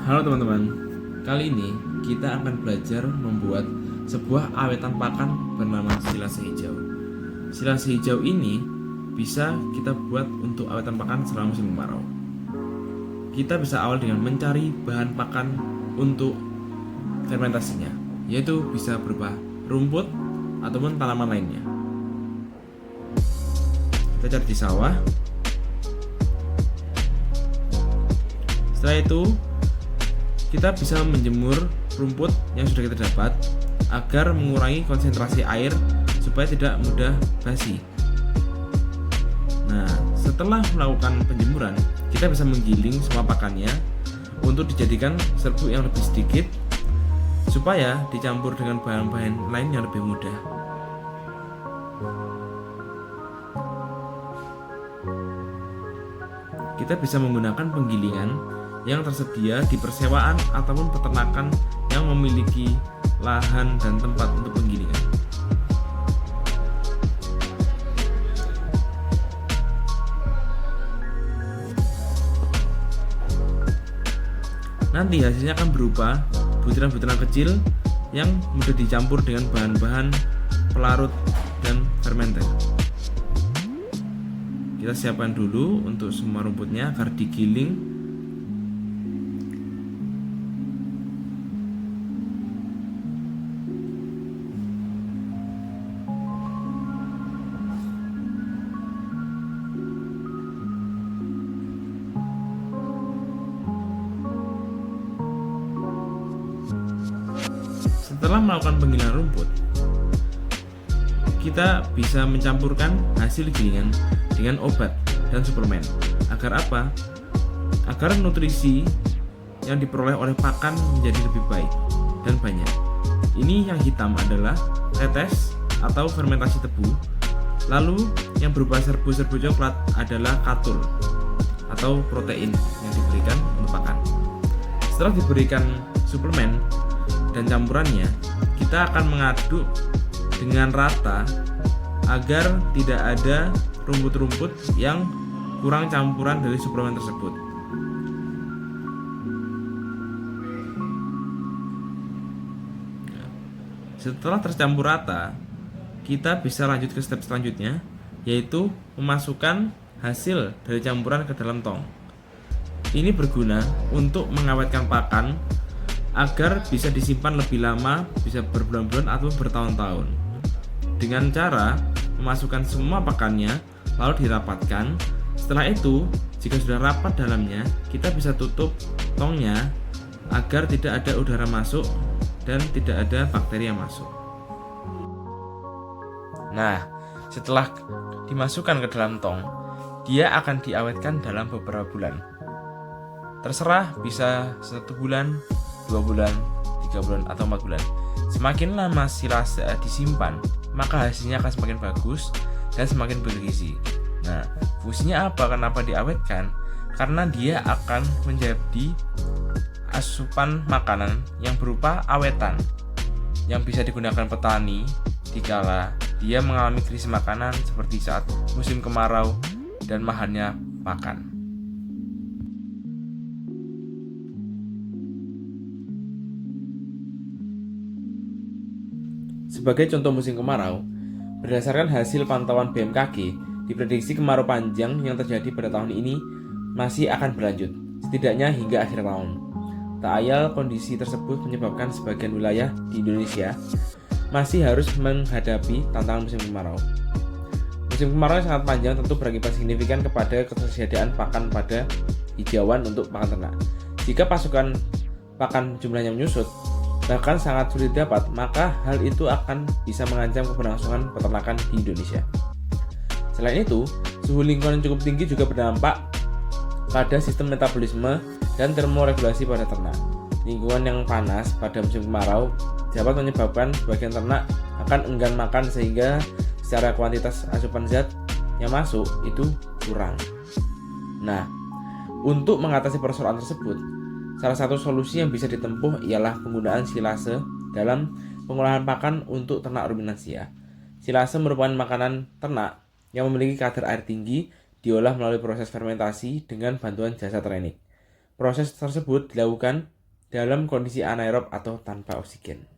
Halo teman-teman, kali ini kita akan belajar membuat sebuah awetan pakan bernama silase hijau. Silase hijau ini bisa kita buat untuk awetan pakan selama musim kemarau. Kita bisa awal dengan mencari bahan pakan untuk fermentasinya, yaitu bisa berupa rumput ataupun tanaman lainnya. Kita cari di sawah. Setelah itu kita bisa menjemur rumput yang sudah kita dapat agar mengurangi konsentrasi air supaya tidak mudah basi. Nah, setelah melakukan penjemuran, kita bisa menggiling semua pakannya untuk dijadikan serbuk yang lebih sedikit supaya dicampur dengan bahan-bahan lain yang lebih mudah. Kita bisa menggunakan penggilingan yang tersedia di persewaan ataupun peternakan yang memiliki lahan dan tempat untuk penggilingan. Nanti hasilnya akan berupa butiran-butiran kecil yang mudah dicampur dengan bahan-bahan pelarut dan fermenter. Kita siapkan dulu untuk semua rumputnya agar digiling. Setelah melakukan penggilingan rumput, kita bisa mencampurkan hasil gilingan dengan obat dan suplemen. Agar apa? Agar nutrisi yang diperoleh oleh pakan menjadi lebih baik dan banyak. Ini yang hitam adalah tetes atau fermentasi tebu. Lalu yang berupa serbu-serbu coklat adalah katul atau protein yang diberikan untuk pakan. Setelah diberikan suplemen dan campurannya, kita akan mengaduk dengan rata agar tidak ada rumput-rumput yang kurang campuran dari suplemen tersebut. Setelah tercampur rata, kita bisa lanjut ke step selanjutnya, yaitu memasukkan hasil dari campuran ke dalam tong. Ini berguna untuk mengawetkan pakan agar bisa disimpan lebih lama, bisa berbulan-bulan atau bertahun-tahun. Dengan cara memasukkan semua pakannya lalu dirapatkan. Setelah itu, jika sudah rapat dalamnya, kita bisa tutup tongnya agar tidak ada udara masuk dan tidak ada bakteri yang masuk. Nah, setelah dimasukkan ke dalam tong, dia akan diawetkan dalam beberapa bulan. Terserah, bisa 1 bulan, 2 bulan, 3 bulan, atau 4 bulan. Semakin lama silase disimpan, maka hasilnya akan semakin bagus dan semakin bergizi. Nah, fungsinya apa? Kenapa diawetkan? Karena dia akan menjadi asupan makanan yang berupa awetan yang bisa digunakan petani dikala dia mengalami krisis makanan seperti saat musim kemarau dan mahalnya pakan. Sebagai contoh musim kemarau, berdasarkan hasil pantauan BMKG, diprediksi kemarau panjang yang terjadi pada tahun ini masih akan berlanjut, setidaknya hingga akhir tahun. Tak ayal kondisi tersebut menyebabkan sebagian wilayah di Indonesia masih harus menghadapi tantangan musim kemarau. Musim kemarau yang sangat panjang tentu berakibat signifikan kepada ketersediaan pakan pada hijauan untuk pakan ternak. Jika pasokan pakan jumlahnya menyusut, bahkan sangat sulit dapat, maka hal itu akan bisa mengancam keberlangsungan peternakan di Indonesia. Selain itu, suhu lingkungan yang cukup tinggi juga berdampak pada sistem metabolisme dan termoregulasi pada ternak. Lingkungan yang panas pada musim kemarau dapat menyebabkan sebagian ternak akan enggan makan sehingga secara kuantitas asupan zat yang masuk itu kurang. Nah, untuk mengatasi persoalan tersebut, salah satu solusi yang bisa ditempuh ialah penggunaan silase dalam pengolahan pakan untuk ternak ruminansia. Silase merupakan makanan ternak yang memiliki kadar air tinggi, diolah melalui proses fermentasi dengan bantuan jasa training. Proses tersebut dilakukan dalam kondisi anaerob atau tanpa oksigen.